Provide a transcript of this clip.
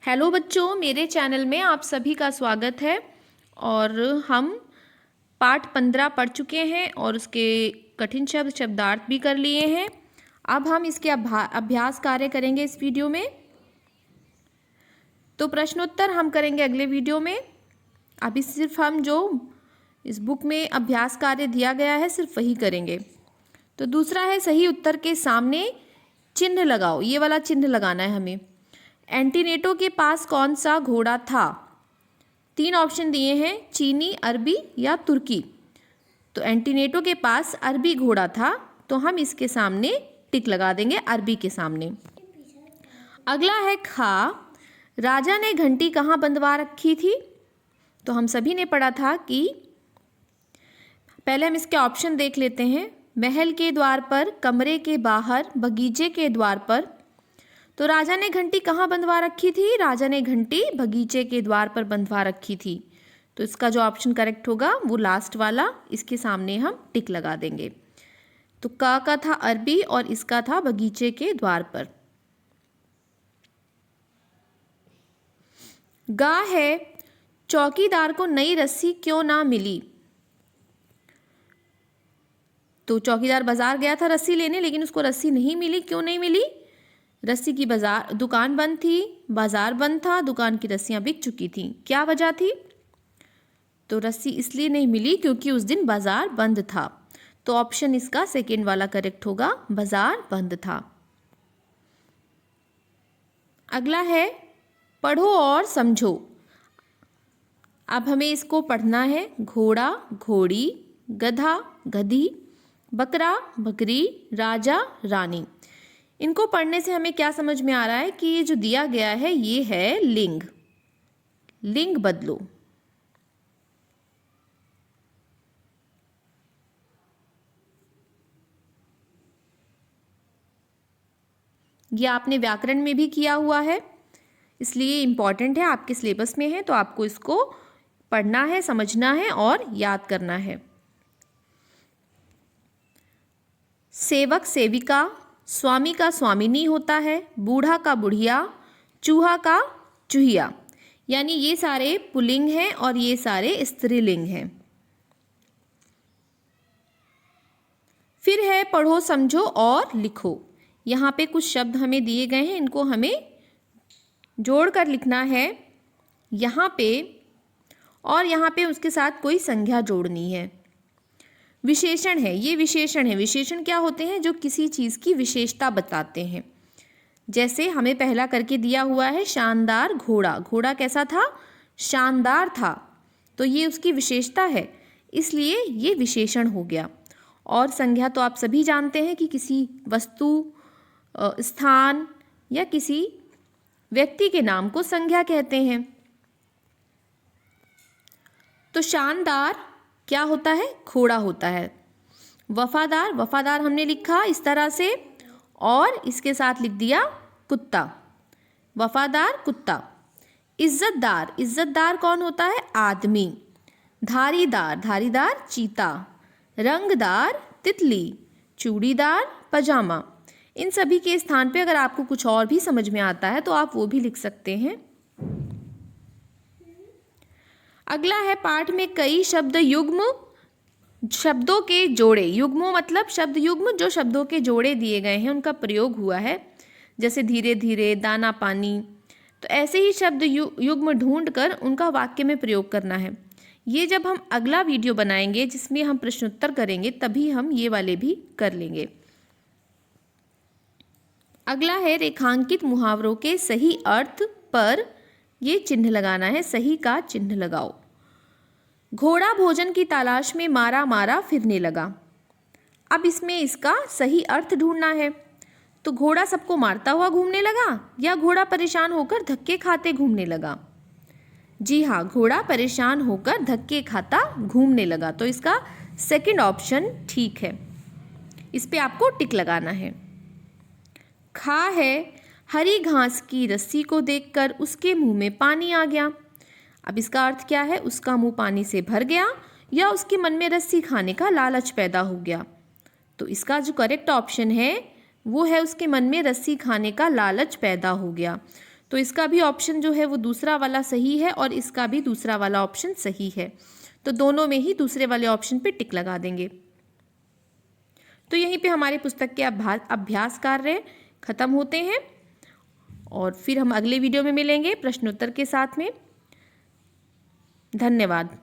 Hello बच्चों, मेरे channel में आप सभी का स्वागत है। और हम पाठ 15 पढ़ चुके हैं और उसके कठिन शब्दार्थ भी कर लिए हैं। अब हम इसके अभ्यास कार्य करेंगे इस वीडियो में। तो प्रश्नोत्तर हम करेंगे अगले वीडियो में। अभी सिर्फ हम जो इस बुक में अभ्यास कार्य दिया गया है सिर्फ वही करेंगे। तो दूसरा है, सही उत्तर के सामने चिन्ह लगाओ। ये वाला चिन्ह लगाना है हमें। एंटीनेटो के पास कौन सा घोड़ा था? 3 ऑप्शन दिए हैं, चीनी, अरबी या तुर्की। तो एंटीनेटो के पास अरबी घोड़ा था, तो हम इसके सामने टिक लगा देंगे, अरबी के सामने। अगला है खा, राजा ने घंटी कहाँ बंधवा रखी थी? तो हम सभी ने पढ़ा था कि पहले हम इसके ऑप्शन देख लेते हैं। महल के द्वार पर, कमरे के बाहर, बगीचे के द्वार पर। तो राजा ने घंटी कहाँ बंधवा रखी थी? राजा ने घंटी बगीचे के द्वार पर बंधवा रखी थी। तो इसका जो ऑप्शन करेक्ट होगा वो लास्ट वाला, इसके सामने हम टिक लगा देंगे। तो का था अरबी और इसका था बगीचे के द्वार पर। गा है, चौकीदार को नई रस्सी क्यों ना मिली? तो चौकीदार बाजार गया था रस्सी लेने, लेकिन उसको रस्सी नहीं मिली। क्यों नहीं मिली? रस्सी की दुकान बंद थी, बाजार बंद था, दुकान की रस्सियां बिक चुकी थी। क्या वजह थी? तो रस्सी इसलिए नहीं मिली क्योंकि उस दिन बाजार बंद था। तो ऑप्शन इसका सेकेंड वाला करेक्ट होगा, बाजार बंद था। अगला है, पढ़ो और समझो। अब हमें इसको पढ़ना है। घोड़ा, घोड़ी, गधा, गधी, बकरा, बकरी, राजा, रानी। इनको पढ़ने से हमें क्या समझ में आ रहा है कि ये जो दिया गया है ये है लिंग। लिंग बदलो। ये आपने व्याकरण में भी किया हुआ है, इसलिए इम्पॉर्टेंट है, आपके सिलेबस में है, तो आपको इसको पढ़ना है, समझना है और याद करना है। सेवक सेविका, स्वामी का स्वामिनी होता है, बूढ़ा का बुढ़िया, चूहा का चूहिया। यानी ये सारे पुल्लिंग हैं और ये सारे स्त्रीलिंग हैं। फिर है पढ़ो, समझो और लिखो। यहाँ पे कुछ शब्द हमें दिए गए हैं, इनको हमें जोड़कर लिखना है यहाँ पे, और यहाँ पे उसके साथ कोई संज्ञा जोड़नी है। विशेषण है, ये विशेषण है। विशेषण क्या होते हैं? जो किसी चीज़ की विशेषता बताते हैं। जैसे हमें पहला करके दिया हुआ है शानदार घोड़ा। घोड़ा कैसा था? शानदार था। तो ये उसकी विशेषता है, इसलिए ये विशेषण हो गया। और संज्ञा तो आप सभी जानते हैं कि किसी वस्तु, स्थान या किसी व्यक्ति के नाम को संज्ञा कहते हैं। तो शानदार क्या होता है? घोड़ा होता है। वफादार, वफादार हमने लिखा इस तरह से और इसके साथ लिख दिया कुत्ता। वफादार कुत्ता। इज्जतदार, इज्जतदार कौन होता है? आदमी। धारीदार, धारीदार चीता। रंगदार तितली। चूड़ीदार पजामा। इन सभी के स्थान पे अगर आपको कुछ और भी समझ में आता है तो आप वो भी लिख सकते हैं। अगला है, पाठ में कई शब्द युग्म, शब्दों के जोड़े। युग्मों मतलब शब्द युग्म, जो शब्दों के जोड़े दिए गए हैं उनका प्रयोग हुआ है। जैसे धीरे धीरे, दाना पानी। तो ऐसे ही शब्द युग्म ढूंढ कर उनका वाक्य में प्रयोग करना है। ये जब हम अगला वीडियो बनाएंगे जिसमें हम प्रश्नोत्तर करेंगे तभी हम ये वाले भी कर लेंगे। अगला है, रेखांकित मुहावरों के सही अर्थ पर ये चिन्ह लगाना है। सही का चिन्ह लगाओ। घोड़ा भोजन की तलाश में मारा मारा फिरने लगा। अब इसमें इसका सही अर्थ ढूंढना है। तो घोड़ा सबको मारता हुआ घूमने लगा या घोड़ा परेशान होकर धक्के खाते घूमने लगा? जी हाँ, घोड़ा परेशान होकर धक्के खाता घूमने लगा। तो इसका सेकंड ऑप्शन ठीक है, इस पे आपको टिक लगाना है। खा है, हरी घास की रस्सी को देखकर उसके मुंह में पानी आ गया। अब इसका अर्थ क्या है? उसका मुंह पानी से भर गया या उसके मन में रस्सी खाने का लालच पैदा हो गया। तो इसका जो करेक्ट ऑप्शन है वो है उसके मन में रस्सी खाने का लालच पैदा हो गया। तो इसका भी ऑप्शन जो है वो दूसरा वाला सही है और इसका भी दूसरा वाला ऑप्शन सही है। तो दोनों में ही दूसरे वाले ऑप्शन पे टिक लगा देंगे। तो यहीं पे हमारे पुस्तक के अभ्यास कार्य खत्म होते हैं और फिर हम अगले वीडियो में मिलेंगे प्रश्नोत्तर के साथ में। धन्यवाद।